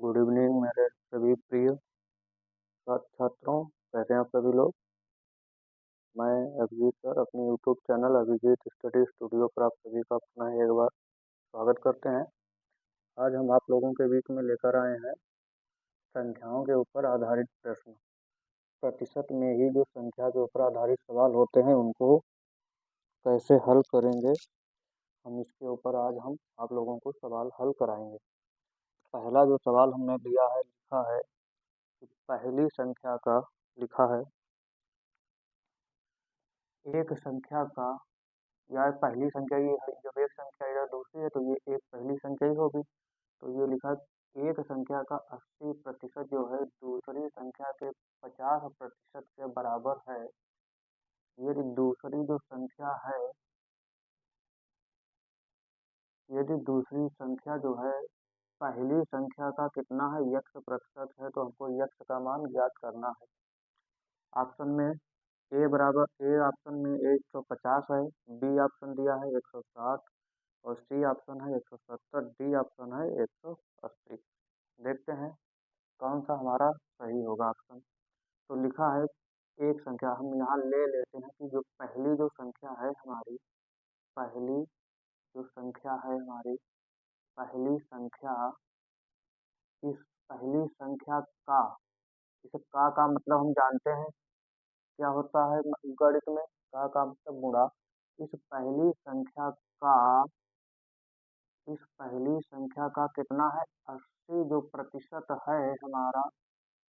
Good evening मेरे सभी प्रिय छात्रों। कैसे हैं आप सभी लोग। मैं अभिजीत सर अपने YouTube channel Abhijeet study studio पर आप सभी का पुनः एक बार स्वागत करते हैं। आज हम आप लोगों के बीच में लेकर आए हैं संख्याओं के ऊपर आधारित प्रश्न। प्रतिशत में ही जो संख्या के ऊपर आधारित सवाल होते हैं उनको कैसे हल करेंगे, हम इसके ऊपर आज हम आप लोगों को सवाल हल कराएंगे। पहला जो सवाल हमने लिया है, लिखा है कि पहली संख्या का लिखा है एक संख्या का, या पहली संख्या ये है, जब एक संख्या इधर दूसरी है तो ये एक पहली संख्या ही होगी। तो ये लिखा है एक संख्या का 80% जो है दूसरी संख्या के 50% के बराबर है। यदि दूसरी जो संख्या है, यदि दूसरी संख्या जो है पहली संख्या का कितना है, यक्स प्रतिशत है, तो हमको यक्स का मान ज्ञात करना है। ऑप्शन में ए ऑप्शन में 150 है, बी ऑप्शन दिया है 160 और सी ऑप्शन है 170, डी ऑप्शन है 180। देखते हैं कौन सा हमारा सही होगा ऑप्शन। तो लिखा है एक संख्या, हम यहाँ ले लेते हैं कि जो पहली जो संख्या है हमारी, पहली जो संख्या है हमारी, पहली संख्या, इस पहली संख्या का, इस का मतलब हम जानते हैं क्या होता है गणित में, का मतलब गुणा। इस पहली संख्या का, इस पहली संख्या का कितना है, 80 जो प्रतिशत है हमारा,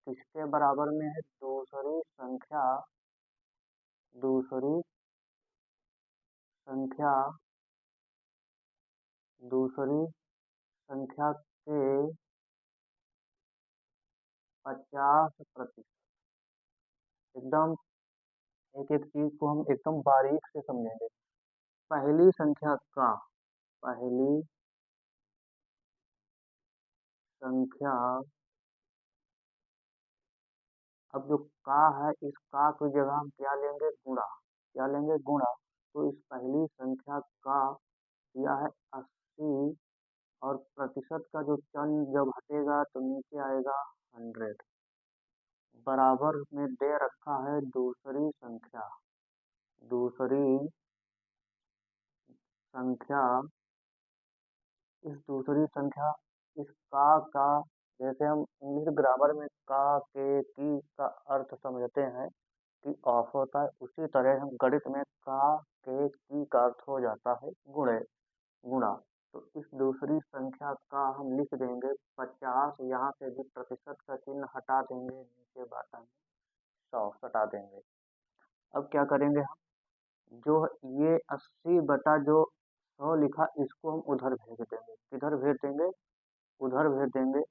किसके बराबर में है, दूसरी संख्या, दूसरी संख्या, दूसरी संख्या के 50%। एकदम एक एक चीज को हम एकदम बारीक से समझेंगे। पहली संख्या का, पहली संख्या, अब जो का है, इस का की जगह हम क्या लेंगे, गुणा। क्या लेंगे, गुणा। तो इस पहली संख्या का दिया है 80 और प्रतिशत का जो चिन्ह जब हटेगा तो नीचे आएगा 100। बराबर में दे रखा है दूसरी संख्या, दूसरी संख्या, इस दूसरी संख्या, इस का जैसे हम इंग्लिश ग्रामर में का के की का अर्थ समझते हैं कि ऑफ होता है, उसी तरह हम गणित में का के की का अर्थ हो जाता है गुणे, गुणा। तो इस दूसरी संख्या का हम लिख देंगे 50, यहाँ से भी प्रतिशत का चिन्ह हटा देंगे, नीचे बाटा में 100 हटा देंगे। अब क्या करेंगे हम, जो ये 80 बटा जो 100 लिखा, इसको हम उधर भेज देंगे। किधर भेज देंगे, उधर भेज देंगे।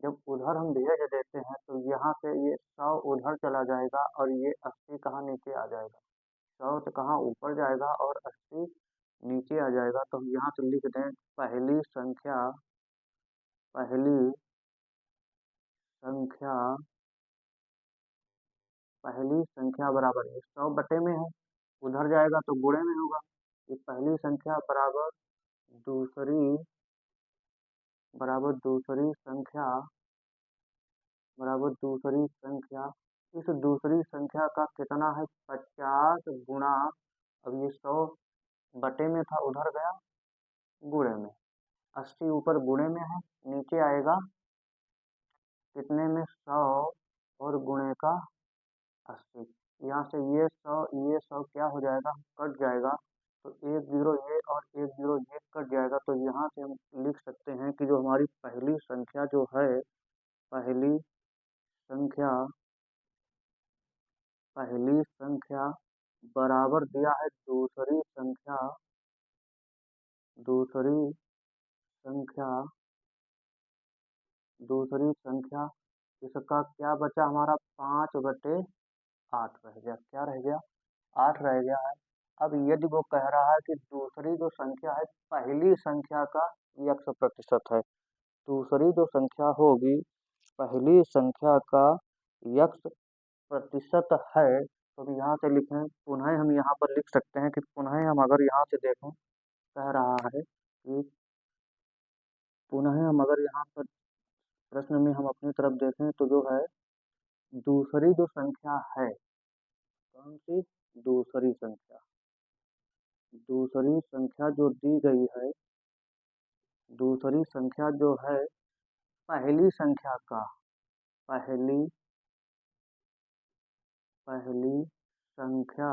जब उधर हम भेज देते हैं तो यहाँ से ये 100 उधर चला जाएगा और ये 80 कहाँ नीचे आ जाएगा, 100 तो कहाँ ऊपर जाएगा और 80 नीचे आ जाएगा। तो हम यहाँ से लिख दें पहली संख्या, पहली संख्या, पहली संख्या बराबर है 100 बटे में है, उधर जाएगा तो गुणे में होगा। ये पहली संख्या बराबर दूसरी, बराबर दूसरी संख्या, बराबर दूसरी संख्या। इस दूसरी संख्या का कितना है, 50 गुणा, अब ये 100 बटे में था, उधर गया गुणे में, 80 ऊपर गुणे में है, नीचे आएगा कितने में, 100 और गुणे का 80। यहाँ से ये 100 क्या हो जाएगा, कट जाएगा। तो एक जीरो ये और एक जीरो ये कट जाएगा। तो यहाँ से हम लिख सकते हैं कि जो हमारी पहली संख्या जो है, पहली संख्या, पहली संख्या बराबर दिया है दूसरी संख्या, दूसरी संख्या, दूसरी संख्या, इसका क्या बचा हमारा, 5/8 रह गया। क्या रह गया, 8 रह गया है। अब यदि वो कह रहा है कि दूसरी जो संख्या है पहली संख्या का यक्स प्रतिशत है, दूसरी जो संख्या होगी पहली संख्या का यक्स प्रतिशत है, तो अब यहाँ से लिखें, पुनः हम यहाँ पर लिख सकते हैं कि पुनः हम अगर यहाँ से देखें, कह रहा है कि पुनः हम अगर यहाँ पर प्रश्न में हम अपनी तरफ देखें तो जो है दूसरी जो संख्या है, कौन सी दूसरी संख्या, दूसरी संख्या जो दी गई है, दूसरी संख्या जो है पहली संख्या का, पहली पहली संख्या,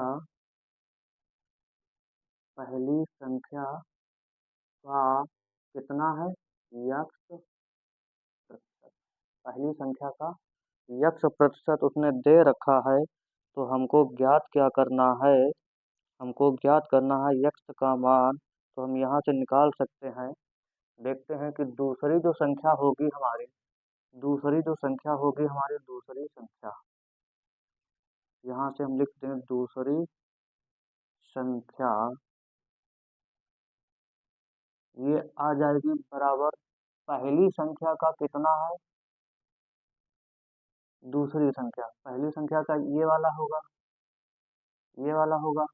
पहली संख्या का कितना है, यक्स प्रतिशत, पहली संख्या का यक्स प्रतिशत उसने दे रखा है। तो हमको ज्ञात क्या करना है, हमको ज्ञात करना है यक्स का मान। तो हम यहाँ से निकाल सकते हैं, देखते हैं कि दूसरी जो संख्या होगी हमारी, दूसरी जो संख्या होगी हमारी, दूसरी संख्या, यहाँ से हम लिख दें दूसरी संख्या, ये आ जाएगी बराबर पहली संख्या का कितना है, दूसरी संख्या, पहली संख्या का ये वाला होगा, ये वाला होगा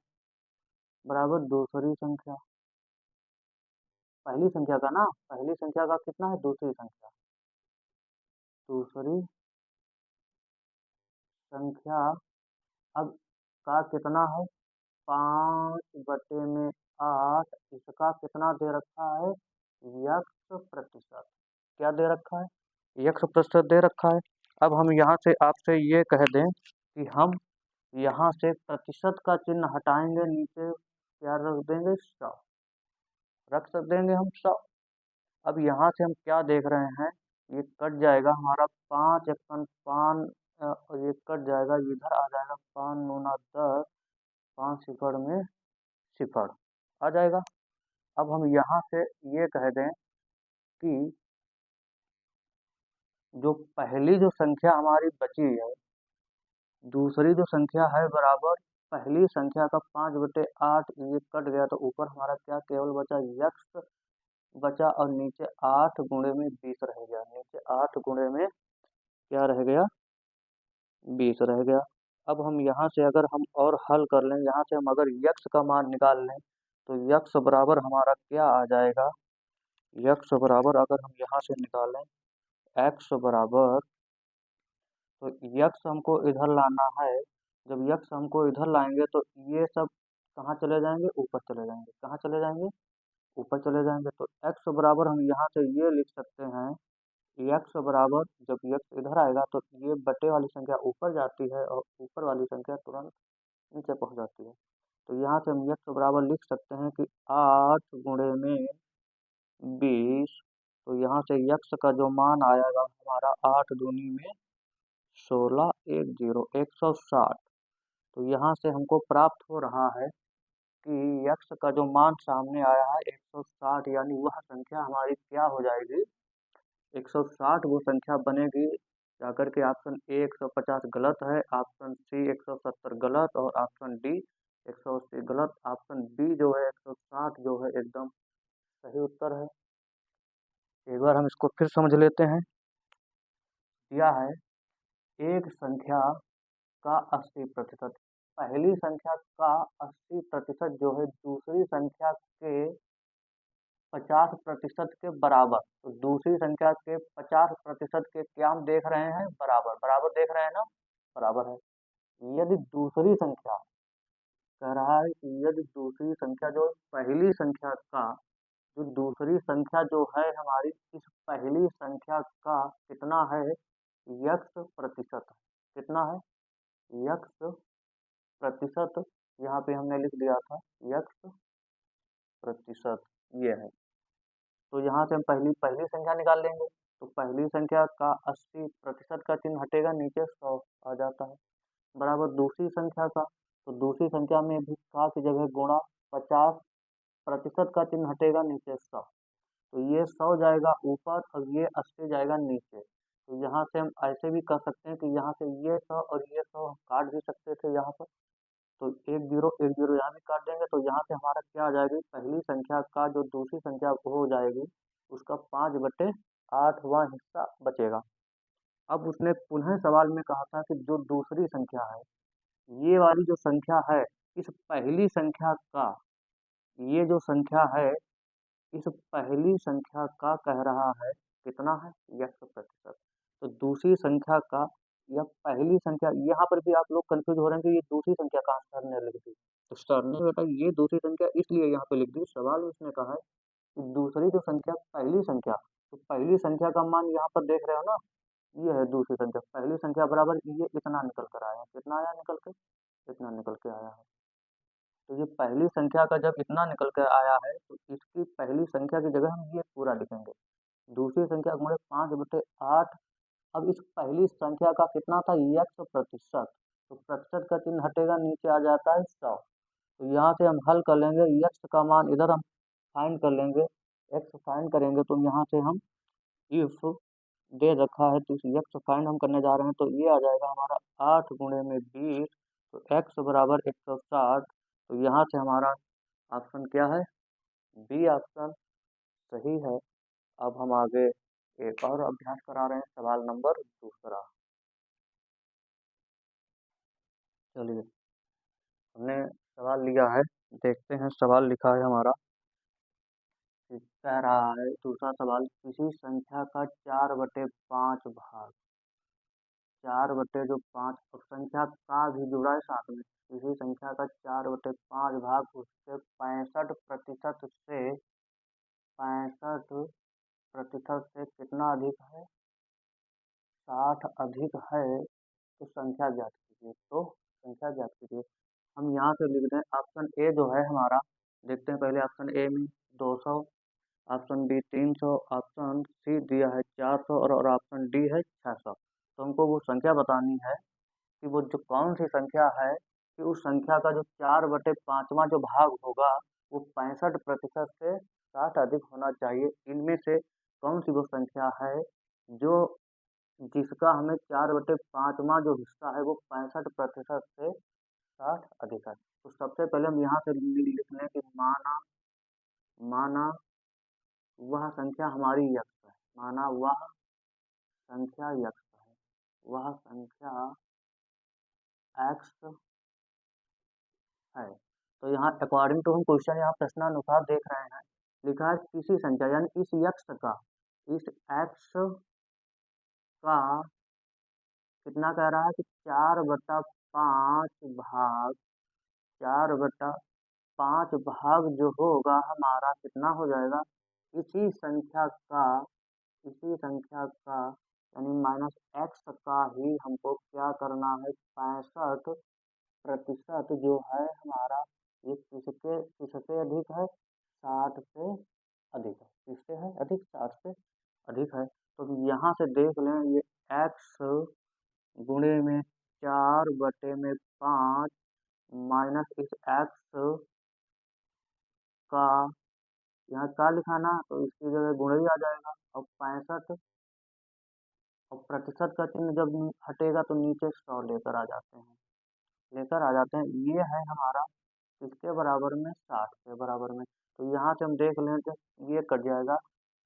बराबर दूसरी संख्या, पहली संख्या का ना, पहली संख्या का कितना है, दूसरी संख्या, दूसरी संख्या अब का कितना है, 5/8, इसका कितना दे रखा है, यक्स प्रतिशत, क्या दे रखा है, यक्स प्रतिशत दे रखा है। अब हम यहाँ से आपसे ये कह दें कि हम यहाँ से प्रतिशत का चिन्ह हटाएंगे, नीचे क्या रख देंगे, 100 रख सक देंगे हम 100। अब यहाँ से हम क्या देख रहे हैं, ये कट जाएगा हमारा 5 एकम 5, और ये कट जाएगा, इधर आ जाएगा 5 दूना 10, 5 सिफर में सिफर आ जाएगा। अब हम यहाँ से ये कह दें कि जो पहली जो संख्या हमारी बची है, दूसरी जो संख्या है बराबर पहली संख्या का 5/8, ये कट गया तो ऊपर हमारा क्या केवल बचा, यक्स बचा, और नीचे 8 गुणे में 20 रह गया, नीचे 8 गुणे में क्या रह गया, 20 रह गया। अब हम यहाँ से अगर हम और हल कर लें, यहाँ से हम अगर यक्स का मान निकाल लें तो यक्स बराबर हमारा क्या आ जाएगा, यक्स बराबर अगर हम यहाँ से निकालें एक्स बराबर, तो यक्स हमको इधर लाना है, जब यक्स हमको इधर लाएंगे तो ये सब कहाँ चले जाएंगे, ऊपर चले जाएंगे, कहाँ चले जाएंगे, ऊपर चले जाएंगे। तो एक्स बराबर हम यहाँ से ये लिख सकते हैं, एक्स बराबर जब यक्स इधर आएगा तो ये बटे वाली संख्या ऊपर जाती है और ऊपर वाली संख्या तुरंत नीचे पहुँच जाती है। तो यहाँ से हम यक्स बराबर लिख सकते हैं कि 8 गुणे में 20, तो यहाँ से यक्स का जो मान आएगा हमारा 8 दूनी में 16, 160। तो यहाँ से हमको प्राप्त हो रहा है कि यक्स का जो मान सामने आया है 160, यानी वह संख्या हमारी क्या हो जाएगी, 160 वो संख्या बनेगी। जाकर के ऑप्शन ए 150 गलत है, ऑप्शन सी 170 गलत, और ऑप्शन डी 180 गलत, ऑप्शन बी जो है 160 जो है एकदम सही उत्तर है। एक बार हम इसको फिर समझ लेते हैं। दिया है एक संख्या का 80%, पहली संख्या का 80% जो है दूसरी संख्या के 50% के बराबर, तो दूसरी संख्या के 50% के क्या हम देख रहे हैं, बराबर, बराबर देख रहे हैं ना, बराबर है। यदि दूसरी संख्या, कह रहा है कि यदि दूसरी संख्या जो पहली संख्या का, जो दूसरी संख्या जो है हमारी, इस पहली संख्या का कितना है, यक्स प्रतिशत, कितना है, यक्स प्रतिशत, यहाँ पे हमने लिख दिया था यक्स प्रतिशत, ये है। तो यहाँ से हम पहली पहली संख्या निकाल लेंगे, तो पहली संख्या का 80% का चिन्ह हटेगा, नीचे 100 आ जाता है, बराबर दूसरी संख्या का, तो दूसरी संख्या में भी का की जगह गुणा 50% का चिन्ह हटेगा, नीचे 100, तो ये 100 जाएगा ऊपर और ये 80 जाएगा नीचे। तो यहाँ से हम ऐसे भी कर सकते हैं कि यहाँ से ये 100 और ये 100 हम काट भी सकते थे यहाँ पर, तो एक जीरो यहाँ भी काट देंगे, तो यहाँ से हमारा क्या आ जाएगी, पहली संख्या का जो दूसरी संख्या हो जाएगी उसका 5/8वां हिस्सा बचेगा। अब उसने पुनः सवाल में कहा था कि जो दूसरी संख्या है, ये वाली जो संख्या है, इस पहली संख्या का, ये जो संख्या है इस पहली संख्या का कह रहा है कितना है, यक्स प्रतिशत, तो दूसरी संख्या का या पहली संख्या, यहाँ पर भी आप लोग कंफ्यूज हो रहे हैं कि ये दूसरी संख्या कहाँ सर ने लिख दी। तो सर ने बेटा ये दूसरी संख्या इसलिए यहाँ पे लिख दी, सवाल उसने कहा है कि दूसरी जो संख्या पहली संख्या, तो पहली संख्या का मान यहाँ पर देख रहे हो ना, ये है दूसरी संख्या। पहली संख्या बराबर ये इतना निकल कर आया, कितना आया निकल के, इतना निकल के आया है। तो ये पहली संख्या का जब इतना निकल के आया है तो इसकी पहली संख्या की जगह हम ये पूरा लिखेंगे, दूसरी संख्या गुणे 5/8। अब इस पहली संख्या का कितना था, यक्स प्रतिशत, तो प्रतिशत का चिन्ह हटेगा, नीचे आ जाता है 100। तो यहाँ से हम हल कर लेंगे, यक्स का मान इधर हम फाइंड कर लेंगे, एक्स फाइंड करेंगे तो यहाँ से हम इफ दे रखा है तो इस यक्स फाइंड हम करने जा रहे हैं, तो ये आ जाएगा हमारा 8 गुणे में 20, तो एक्स बराबर 160। तो यहाँ से हमारा ऑप्शन क्या है, बी ऑप्शन सही है। अब हम आगे एक और अभ्यास करा रहे हैं, सवाल नंबर दूसरा। चलिए हमने सवाल लिया है, देखते हैं सवाल लिखा है हमारा। कह रहा है दूसरा सवाल, किसी संख्या का 4/5 भाग, 4/5, अब संख्या का भी जुड़ा है साथ में, किसी संख्या का 4/5 भाग उसके 65% से कितना अधिक है, 60 अधिक है, तो संख्या ज्ञात कीजिए। तो संख्या ज्ञात कीजिए, हम यहाँ से लिख दें ऑप्शन ए जो है हमारा, देखते हैं पहले ऑप्शन ए में 200, ऑप्शन बी 300, ऑप्शन सी दिया है 400 और ऑप्शन डी है 600। तो हमको वो संख्या बतानी है कि वो जो कौन सी संख्या है कि उस संख्या का जो 4/5वां जो भाग होगा वो 65% से 60 अधिक होना चाहिए। इनमें से कौन सी वो संख्या है जो जिसका हमें 4/5वां जो हिस्सा है वो 65% से 60 अधिक है। तो सबसे पहले हम यहाँ से लिख लें कि माना माना वह संख्या हमारी यक्स है, माना वह संख्या यक्स है, वह संख्या एक्स है। तो यहाँ अकॉर्डिंग टू हम क्वेश्चन यहाँ प्रश्नानुसार देख रहे हैं, लिखा है किसी संख्या यानी इस यक्स का, इस एक्स का कितना कह रहा है कि 4/5 भाग, 4/5 भाग जो होगा हमारा कितना हो जाएगा, इसी संख्या का, इसी संख्या का यानी -x का ही हमको क्या करना है, 65% जो है हमारा, ये किसके किससे अधिक है, 60 से अधिक है। किससे है अधिक, 60 से अधिक है। तो यहाँ से देख लें ये x गुणे में 4/5 माइनस इस x का, यहाँ क्या लिखाना, तो इसकी जगह गुणे ही आ जाएगा। अब 65 और प्रतिशत का चिन्ह जब हटेगा तो नीचे 100 लेकर आ जाते हैं, लेकर आ जाते हैं। ये है हमारा किसके बराबर में, 60 के बराबर में। तो यहाँ से हम देख लें तो ये कट जाएगा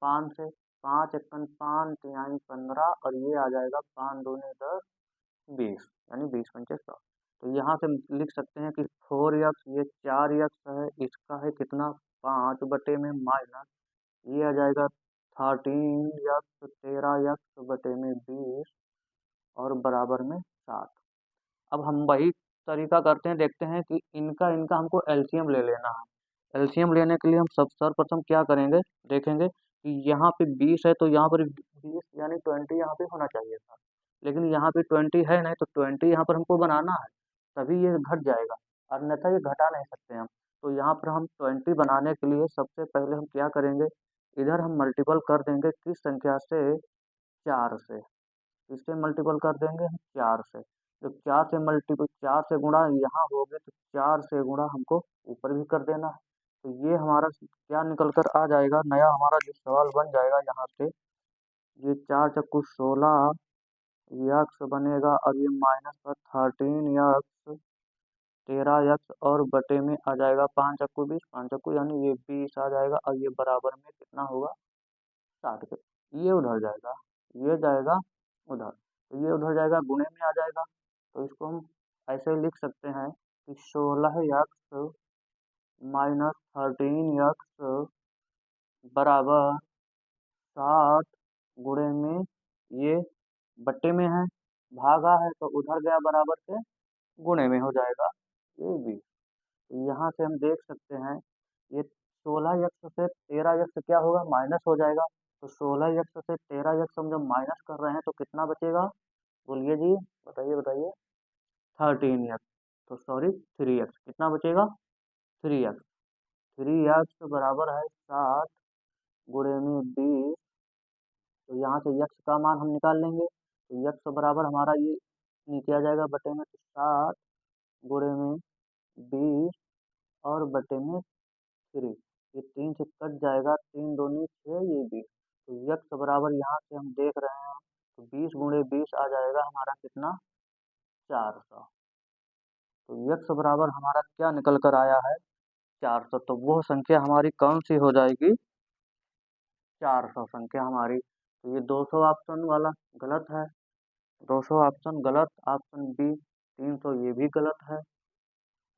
5 से, 5 एकन 5 तिहाई 15 और ये आ जाएगा 5 दूनी 10 20 यानी 20×5 100। तो यहाँ से हम लिख सकते हैं कि 4x, ये 4x है, इसका है कितना 5 में माइनस, ये आ जाएगा 13x, 13x/20 और बराबर में 60। अब हम वही तरीका करते हैं, देखते हैं कि इनका इनका हमको एलसीएम ले लेना है। एलसीएम लेने के लिए हम सब सर्वप्रथम क्या करेंगे, देखेंगे कि यहाँ पे 20 है तो यहाँ पर 20 यानी 20 यहाँ पे होना चाहिए था, लेकिन यहाँ पे 20 है नहीं, तो 20 यहाँ पर हमको बनाना है, तभी ये घट जाएगा, अन्यथा ये घटा नहीं सकते हम। तो यहाँ पर हम 20 बनाने के लिए सबसे पहले हम क्या करेंगे, इधर हम मल्टीपल कर देंगे किस संख्या से, 4 से। इससे मल्टीपल कर देंगे हम 4 से, जब 4 से मल्टीपल, 4 से गुणा यहाँ हो गए तो 4 से गुणा हमको ऊपर भी कर देना है। तो ये हमारा क्या निकल कर आ जाएगा, नया हमारा जो सवाल बन जाएगा यहाँ से, ये 4×16 यक्स बनेगा और ये माइनस का 13x, 13x और बटे में आ जाएगा 5×20, 5 यानी ये 20 आ जाएगा और ये बराबर में कितना होगा, 60 के। ये उधर जाएगा, ये जाएगा उधर, तो ये उधर जाएगा, गुणे में आ जाएगा। तो इसको हम ऐसे लिख सकते हैं कि 16x माइनस 13x बराबर 60 गुणे में ये बट्टे में है, भागा है तो उधर गया बराबर के गुणे में हो जाएगा ये 20। तो यहाँ से हम देख सकते हैं ये 16 से 13 क्या होगा, माइनस हो जाएगा। तो 16 से 13 हम जब माइनस कर रहे हैं तो कितना बचेगा, बोलिए जी, बताइए बताइए। 13 तो सॉरी 3 कितना बचेगा, 3 3 बराबर है 60 गुणे में 20। तो यहाँ से यक्स का मान हम निकाल लेंगे, तो यक्स बराबर हमारा ये नीचे आ जाएगा बटे में, तो 60 गुणे में 20 और बटे में 3। ये 3 से कट जाएगा, 3 दूनी 6, ये 20। तो यक्स बराबर यहाँ से हम देख रहे हैं तो 20 गुणे 20 आ जाएगा हमारा कितना, 400। तो यक्स बराबर हमारा क्या निकल कर आया है, 400। तो वो संख्या हमारी कौन सी हो जाएगी, 400 संख्या हमारी। तो ये 200 ऑप्शन वाला गलत है, 200 ऑप्शन गलत, ऑप्शन बी 300 ये भी गलत है,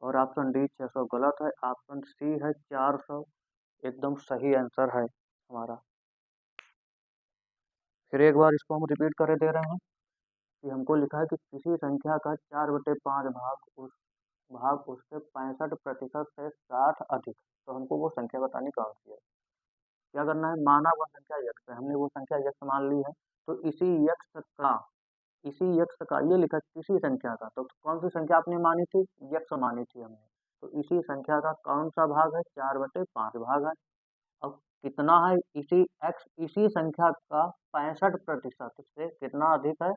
और ऑप्शन डी 600 गलत है, ऑप्शन सी है 400 एकदम सही आंसर है हमारा। फिर एक बार इसको हम रिपीट कर दे रहे हैं कि हमको लिखा है कि किसी संख्या का 4/5 भाग उसके 65% से 60 अधिक। तो हमको वो संख्या बतानी कौन सी है। क्या करना है, माना वह संख्या यक्स है, हमने वो संख्या यक्स मान ली है। तो इसी यक्स का ये लिखा किसी संख्या का, तो कौन सी संख्या आपने मानी थी, यक्स मानी थी हमने। तो इसी संख्या का कौन सा भाग है, 4/5 भाग है। अब कितना है, इसी संख्या का 65% से कितना अधिक है,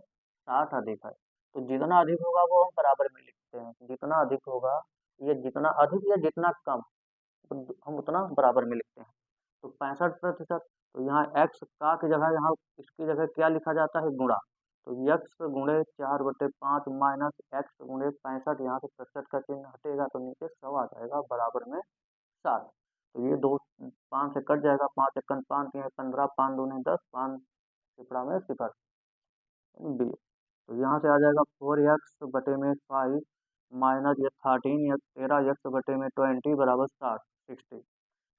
60 अधिक है। तो जितना अधिक होगा वो हम बराबर में लिखते हैं, जितना अधिक होगा, ये जितना अधिक या जितना कम, तो हम उतना बराबर में लिखते हैं। तो 65%, तो यहाँ एक्स का की जगह यहाँ इसकी जगह क्या लिखा जाता है, गुणा। तो यक्स गुणे 4/5 माइनस एक्स गुणे 65, यहाँ से प्रतिशत का चिन्ह हटेगा तो नीचे 100 आ जाएगा बराबर में 60। तो ये दो 5 से कट जाएगा, 5 एकन 5 तीन 15, 5 दूनी 10, 5 सिपड़ा में सिफर बी। तो यहाँ से आ जाएगा 4x/5 माइनस ये 13x/20 बराबर 60।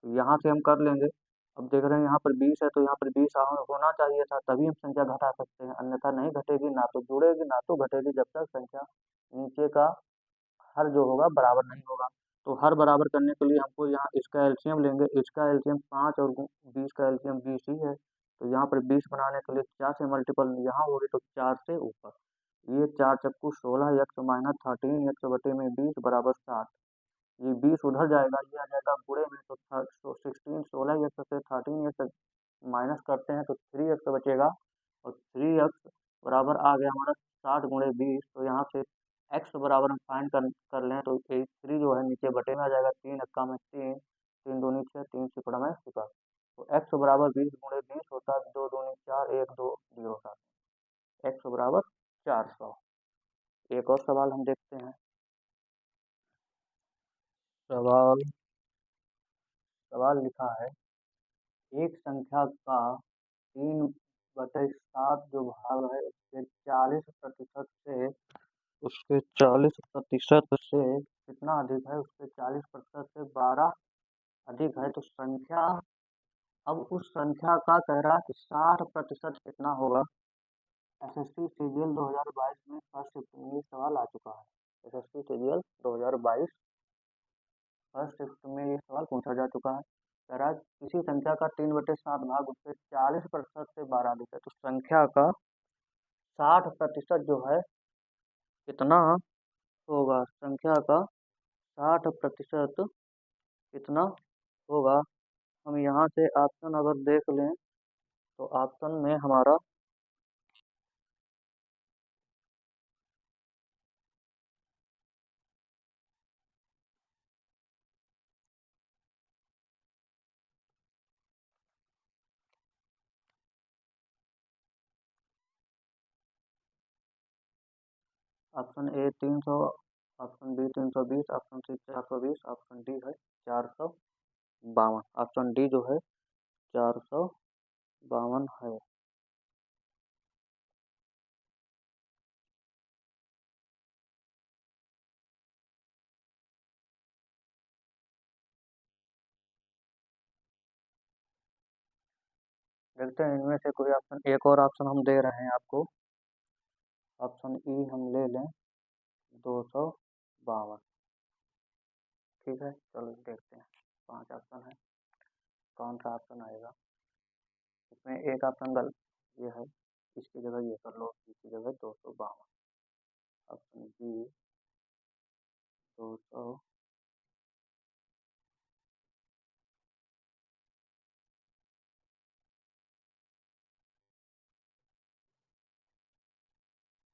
तो यहाँ से हम कर लेंगे। अब देख रहे हैं यहाँ पर 20 है तो यहाँ पर 20 होना चाहिए था, तभी हम संख्या घटा सकते हैं, अन्यथा नहीं घटेगी, ना तो जुड़ेगी ना तो घटेगी, जब तक संख्या नीचे का हर जो होगा बराबर नहीं होगा। तो हर बराबर करने के लिए हमको यहाँ इसका एलसीएम लेंगे, इसका एलसीएम 5 और 20 का एलसीएम 20 ही है। तो यहाँ पर 20 बनाने के लिए 4 से मल्टीपल यहाँ होगी तो 4 से ऊपर, ये 4 चक्कू 16 एक्स माइनस 13 एक्स बटे में 20 बराबर 60। ये 20 उधर जाएगा, ये आ जाएगा बुरे में, तो 16 16 एक्स से 13 एक्स माइनस करते हैं तो 3 एक्स बचेगा, और 3 एक्स बराबर आ गया हमारा 60 गुणे 20। तो यहाँ से एक्स बराबर हम फाइंड कर लें तो 3 जो है नीचे बटे में आ जाएगा, 3 एक्का में 3, 3 दूनी 6, 3 सिपड़ा में सिपर। तो एक्स बराबर 20 गुणे 20 होता है, 2 दूनी 4, 1 2 0 7, एक्स बराबर 400। एक और सवाल हम देखते हैं। सवाल सवाल लिखा है, एक संख्या का 3/7 जो भाग है उसके 40% से कितना अधिक है, उसके 40% से 12 अधिक है। तो संख्या, अब उस संख्या का कह रहा है कि 60% कितना होगा। एसएससी सीजीएल 2022 में फर्स्ट शिफ्ट में ये सवाल आ चुका है। एसएससी सीजीएल 2022 फर्स्ट शिफ्ट में ये सवाल पूछा जा चुका है। कह रहा है किसी संख्या का 3/7 भाग उसके 40% से 12 अधिक है। तो संख्या का 60% जो है कितना होगा, संख्या का 60% कितना होगा। हम यहाँ से ऑप्शन अगर देख लें तो ऑप्शन में हमारा option A 300, option B 320, option C 420, option D है 452। ऑप्शन डी जो है 452 है। देखते हैं इनमें से कोई ऑप्शन, एक और ऑप्शन हम दे रहे हैं आपको। ऑप्शन ई हम ले लें 252। ठीक है, चलो देखते हैं 5 ऑप्शन है, कौन सा ऑप्शन आएगा। इसमें एक ऑप्शन गलत ये है, इसकी जगह ये कर लो, इसकी जगह 252। ऑप्शन बी 200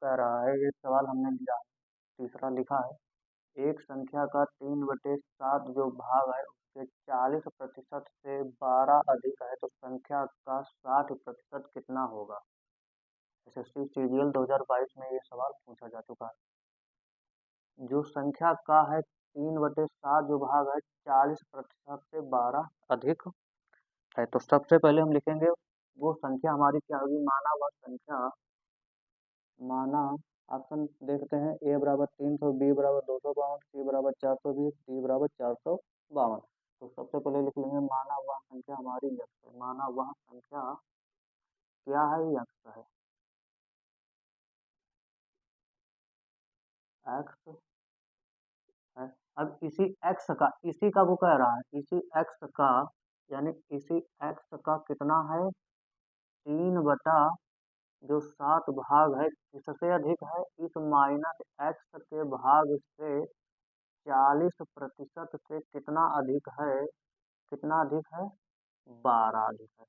कह रहा है, ये सवाल हमने लिया है, तीसरा लिखा है एक संख्या का 3/7 जो भाग है उसके 40% से 12 अधिक है तो संख्या का 60% कितना होगा। एसएससी सीजीएल 2022 में ये सवाल पूछा जा चुका है। जो संख्या का है 3/7 जो भाग है 40% से 12 अधिक है तो सबसे पहले हम लिखेंगे वो संख्या हमारी क्या होगी, माना वह संख्या, माना ऑप्शन देखते हैं, ए बराबर 300, बी बराबर 252, सी बराबर 420, डी बराबर 452। तो सबसे पहले लिख लेंगे माना वह संख्या हमारी यक्ष है, माना वह संख्या क्या है, यक्ष है, एक्स है। अब इसी एक्स का, इसी का वो कह रहा है, इसी एक्स का यानी इसी एक्स का कितना है, 3 बटा जो 7 भाग है किससे अधिक है, इस माइनस एक्स के भाग से 40% से कितना अधिक है, कितना अधिक है, 12 अधिक है।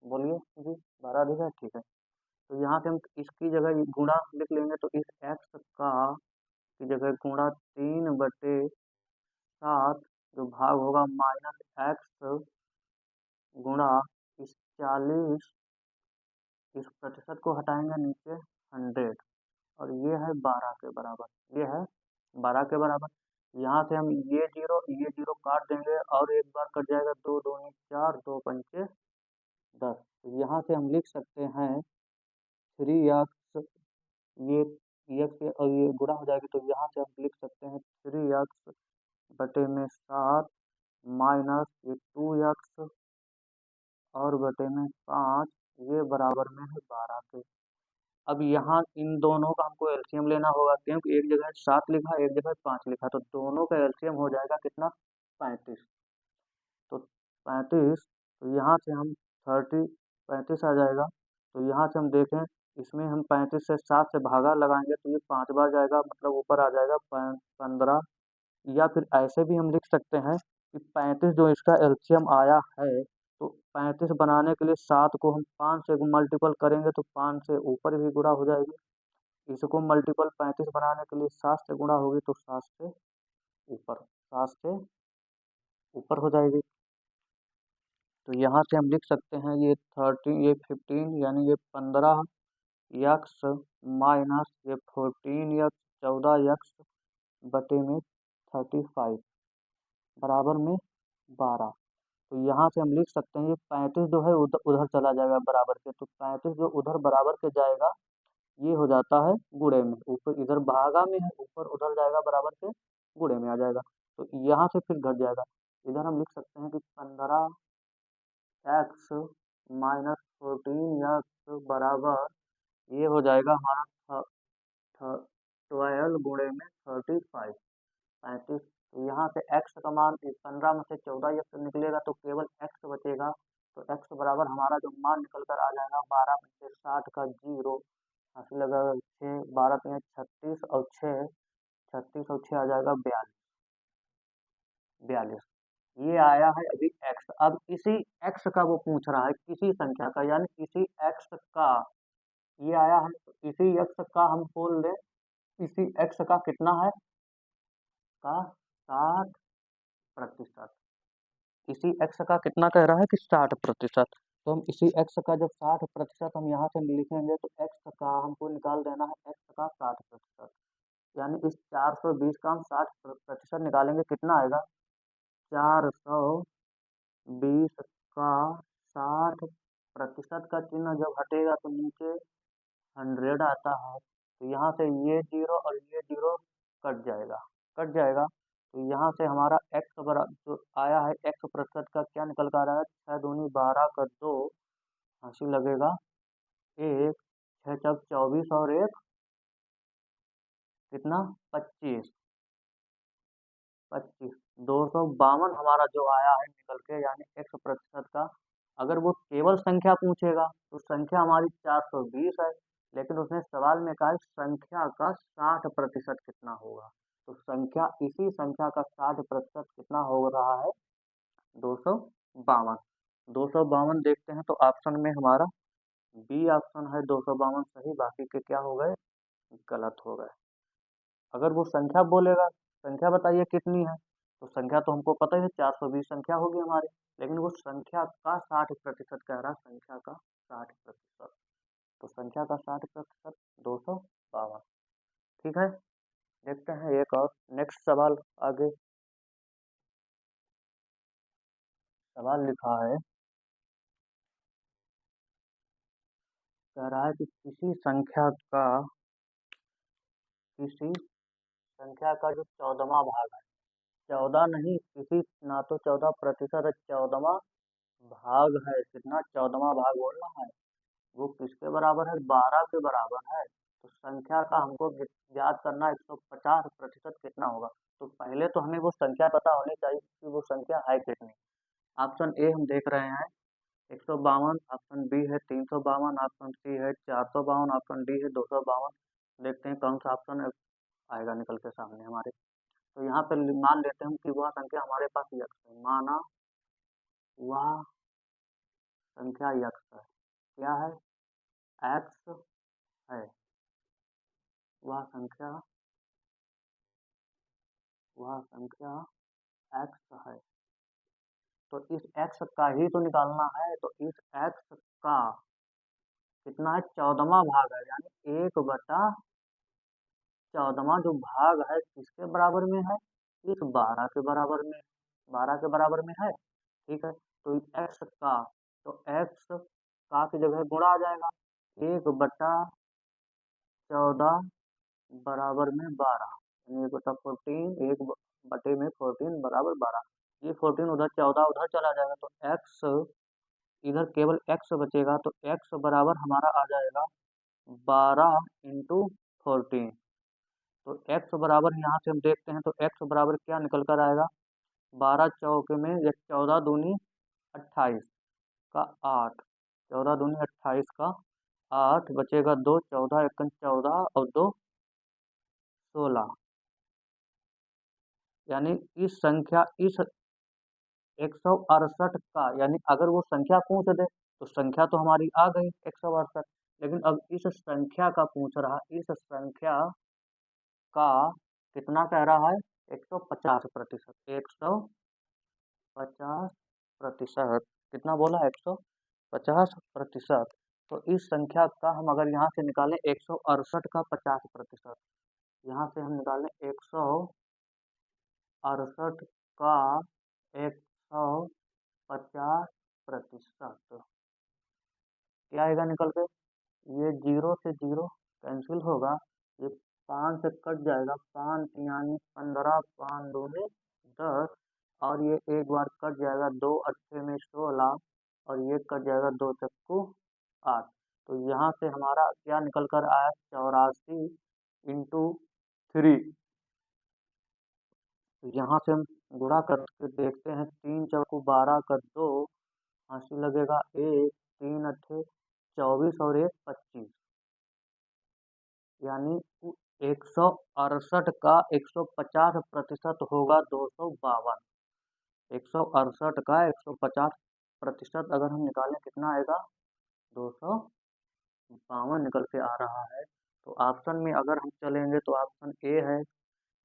बोलिए जी, 12 अधिक है, ठीक है। तो यहाँ से हम इसकी जगह गुणा लिख लेंगे, तो इस एक्स का की जगह गुणा 3/7 जो भाग होगा माइनस एक्स गुणा इस 40, इस प्रतिशत को हटाएंगे नीचे 100 और ये है 12 के बराबर, ये है 12 के बराबर। यहाँ से हम ये जीरो काट देंगे और एक बार कट जाएगा, 2 दूनी 4, 2 पंचे 10। तो यहाँ से हम लिख सकते हैं 3x, ये x और ये गुणा हो जाएगी तो यहाँ से हम लिख सकते हैं 3x बटे में 7 माइनस ये 2x और बटे में 5, ये बराबर में है 12 के। अब यहाँ इन दोनों का हमको एलसीएम लेना होगा, क्योंकि एक जगह 7 लिखा, एक जगह 5 लिखा, तो दोनों का एलसीएम हो जाएगा कितना, 35। तो 35, तो यहाँ से हम 35 आ जाएगा। तो यहाँ से हम देखें, इसमें हम 35 से 7 से भागा लगाएंगे तो ये 5 बार जाएगा, मतलब ऊपर आ जाएगा 15। या फिर ऐसे भी हम लिख सकते हैं कि 35 जो इसका एलसीएम आया है, तो 35 बनाने के लिए 7 को हम 5 से मल्टीपल करेंगे तो 5 से ऊपर भी गुणा हो जाएगी, इसको मल्टीपल 35 बनाने के लिए 7 से गुणा होगी तो 7 से ऊपर, 7 से ऊपर हो जाएगी। तो यहाँ से हम लिख सकते हैं ये 13, ये 15 यानी ये 15 यक्स माइनस ये 14 यक्स, 14 यक्स बटे में 35 बराबर में 12। तो यहाँ से हम लिख सकते हैं ये 35 जो है उधर उधर चला जाएगा बराबर के, तो 35 जो उधर बराबर के जाएगा ये हो जाता है गुणे में, ऊपर इधर भागा में है, ऊपर उधर जाएगा बराबर के गुणे में आ जाएगा। तो यहाँ से फिर घट जाएगा, इधर हम लिख सकते हैं कि 15x माइनस 14x बराबर ये हो जाएगा हमारा 12 गुणे में 35, 35। तो यहाँ से x का मान 15 में से 14 x निकलेगा तो केवल x बचेगा, तो x बराबर हमारा जो मान निकल कर आ जाएगा 12 में से 60 का जीरो हासिल लगा 6, 12 में 36 और 6, 36 और 6 आ जाएगा 42, 42। ये आया है अभी x। अब इसी x का वो पूछ रहा है, किसी संख्या का यानी इसी x का ये आया है, तो इसी x का हम बोल दें, इसी x का कितना है, का 60%। इसी x का कितना कह रहा है कि 60%। तो हम इसी x का जब 60% हम यहाँ से लिखेंगे तो x का हमको निकाल देना है, x का 60%, यानी इस 420 का हम 60% निकालेंगे, कितना आएगा, 420 का 60% का चिन्ह जब हटेगा तो नीचे 100 आता है, तो यहाँ से ये जीरो और ये जीरो कट जाएगा, कट जाएगा। तो यहाँ से हमारा x बराबर जो आया है x% का क्या निकल कर आ रहा है, 6 दूनी 12 का 2 हासिल लगेगा 1, 6 चौक 24 और 1 कितना 25 25 252 हमारा जो आया है निकल के, यानी 100% का। अगर वो केवल संख्या पूछेगा तो संख्या हमारी 420 है, लेकिन उसने सवाल में कहा है संख्या का 60% कितना होगा। तो संख्या, इसी संख्या का 60% कितना हो रहा है, 252। 252 देखते हैं तो ऑप्शन में हमारा बी ऑप्शन है 252 सही, बाकी के क्या हो गए, गलत हो गए। अगर वो संख्या बोलेगा, संख्या बताइए कितनी है, तो संख्या तो हमको पता ही है 420 संख्या होगी हमारी, लेकिन वो संख्या का 60% कह रहा है, संख्या का 60%। तो संख्या का 60% 252। ठीक है, देखते हैं एक और नेक्स्ट सवाल आगे। सवाल लिखा है, कह रहा है कि किसी संख्या का जो 14वां भाग है, 14 नहीं, किसी ना तो 14% है, 14वां भाग है, कितना 14वां भाग बोल रहा है, वो किसके बराबर है, 12 के बराबर है। तो संख्या का हमको ज्ञात करना है 150% कितना होगा। तो पहले तो हमें वो संख्या पता होनी चाहिए कि वो संख्या है कितनी। ऑप्शन ए हम देख रहे हैं 152, ऑप्शन बी है 352, ऑप्शन सी है 452, ऑप्शन डी है 252। देखते हैं कौन सा ऑप्शन आएगा निकल के सामने हमारे। तो यहाँ पे मान लेते हैं कि वह संख्या हमारे पास यक्स है, माना वह संख्या यक्स है। क्या है, एक्स है, वह संख्या एक्स है। तो इस एक्स का ही तो निकालना है, तो इस एक्स का कितना है, 14वां भाग है, यानी 1/14वां जो भाग है किसके बराबर में है, इस 12 के बराबर में, 12 के बराबर में है। ठीक है, तो एक्स का, तो एक्स का की जगह गुणा आ जाएगा, 1/14 बराबर में 12, यानी 1/14, 1/14 बराबर 12। ये 14 उधर, 14 उधर चला जाएगा, तो एक्स इधर केवल एक्स बचेगा, तो एक्स बराबर हमारा आ जाएगा 12 इंटू 14। तो एक्स बराबर यहाँ से हम देखते हैं, तो एक्स बराबर क्या निकल कर आएगा, 12 चौके में या 14 दूनी 28 का 8, 14 दूनी 28 का 8 बचेगा 2, 14 एकन 14 और 2 16। यानी इस 168 का, यानी अगर वो संख्या पूछ दे तो संख्या तो हमारी आ गई 168, लेकिन अब इस संख्या का पूछ रहा, इस संख्या का कितना कह रहा है, 150%, 150%, कितना बोला, 150%। तो इस संख्या का हम अगर यहाँ से निकालें 168 का 50%, यहाँ से हम निकालें 168 का 150%, क्या आएगा निकल के, ये 0 से 0 कैंसिल होगा, ये 5 से कट जाएगा, 5 यानी 15, 5 दूनी 10, और ये एक बार कट जाएगा, 2 अच्छे में 16, और ये कट जाएगा 2 चक्कू 8। तो यहाँ से हमारा क्या निकल कर आया, 84 इंटू 3। तो यहाँ से हम गुणा करके देखते हैं, 3 चौकू 12 का 2, हासिल लगेगा 1, 3 अट्ठे 24 और 1 25, यानी 168 का 150% होगा 252। 168 का 150% अगर हम निकालें कितना आएगा, 252 निकल के आ रहा है। तो ऑप्शन में अगर हम चलेंगे तो ऑप्शन ए है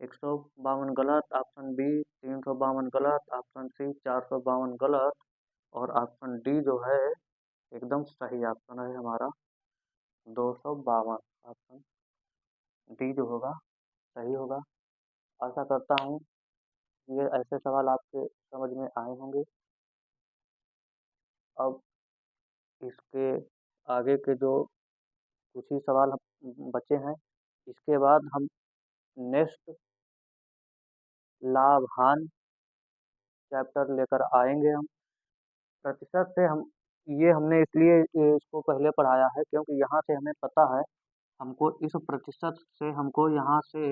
152 गलत, ऑप्शन बी 352 गलत, ऑप्शन सी 452 गलत, और ऑप्शन डी जो है एकदम सही ऑप्शन है हमारा 252। ऑप्शन डी जो होगा सही होगा। आशा करता हूँ ये ऐसे सवाल आपके समझ में आए होंगे। अब इसके आगे के जो कुछ ही सवाल हम बचे हैं, इसके बाद हम नेक्स्ट लाभ हानि चैप्टर लेकर आएंगे। हम प्रतिशत से हम ये हमने इसलिए इसको पहले पढ़ाया है क्योंकि यहाँ से हमें पता है हमको इस प्रतिशत से हमको यहाँ से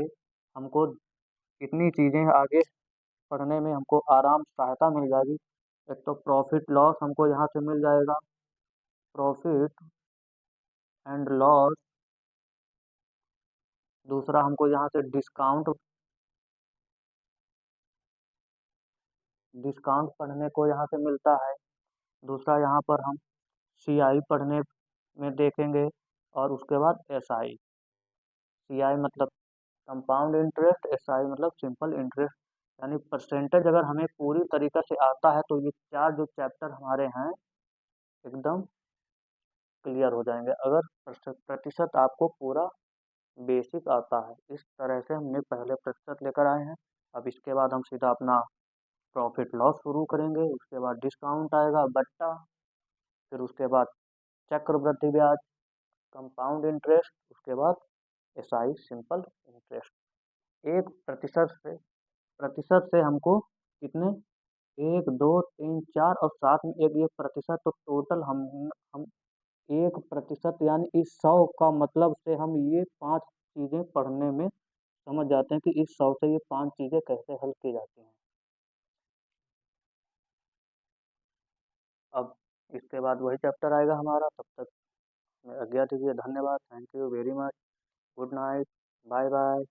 हमको इतनी चीज़ें आगे पढ़ने में हमको आराम सहायता मिल जाएगी। एक तो प्रॉफ़िट लॉस हमको यहाँ से मिल जाएगा, प्रॉफ़िट एंड लॉस। दूसरा हमको यहाँ से डिस्काउंट डिस्काउंट पढ़ने को यहाँ से मिलता है। दूसरा यहाँ पर हम सीआई पढ़ने में देखेंगे और उसके बाद एसआई। सीआई मतलब कंपाउंड इंटरेस्ट, एसआई मतलब सिंपल इंटरेस्ट। यानी परसेंटेज अगर हमें पूरी तरीक़े से आता है तो ये 4 जो चैप्टर हमारे हैं एकदम क्लियर हो जाएँगे। अगर प्रतिशत आपको पूरा बेसिक आता है। इस तरह से हमने पहले प्रतिशत लेकर आए हैं। अब इसके बाद हम सीधा अपना प्रॉफ़िट लॉस शुरू करेंगे, उसके बाद डिस्काउंट आएगा, बट्टा, फिर उसके बाद चक्रवृद्धि ब्याज, कंपाउंड इंटरेस्ट, उसके बाद एसआई सिंपल इंटरेस्ट। एक प्रतिशत से हमको कितने 1, 2, 3, 4 और साथ में एक ये प्रतिशत, तो टोटल हम 1% यानी इस 100 का मतलब से हम ये 5 चीज़ें पढ़ने में समझ जाते हैं कि इस 100 से ये 5 चीज़ें कैसे हल की जाती हैं। अब इसके बाद वही चैप्टर आएगा हमारा, तब तक आज्ञा दीजिए। धन्यवाद, thank you very much, good night, bye bye.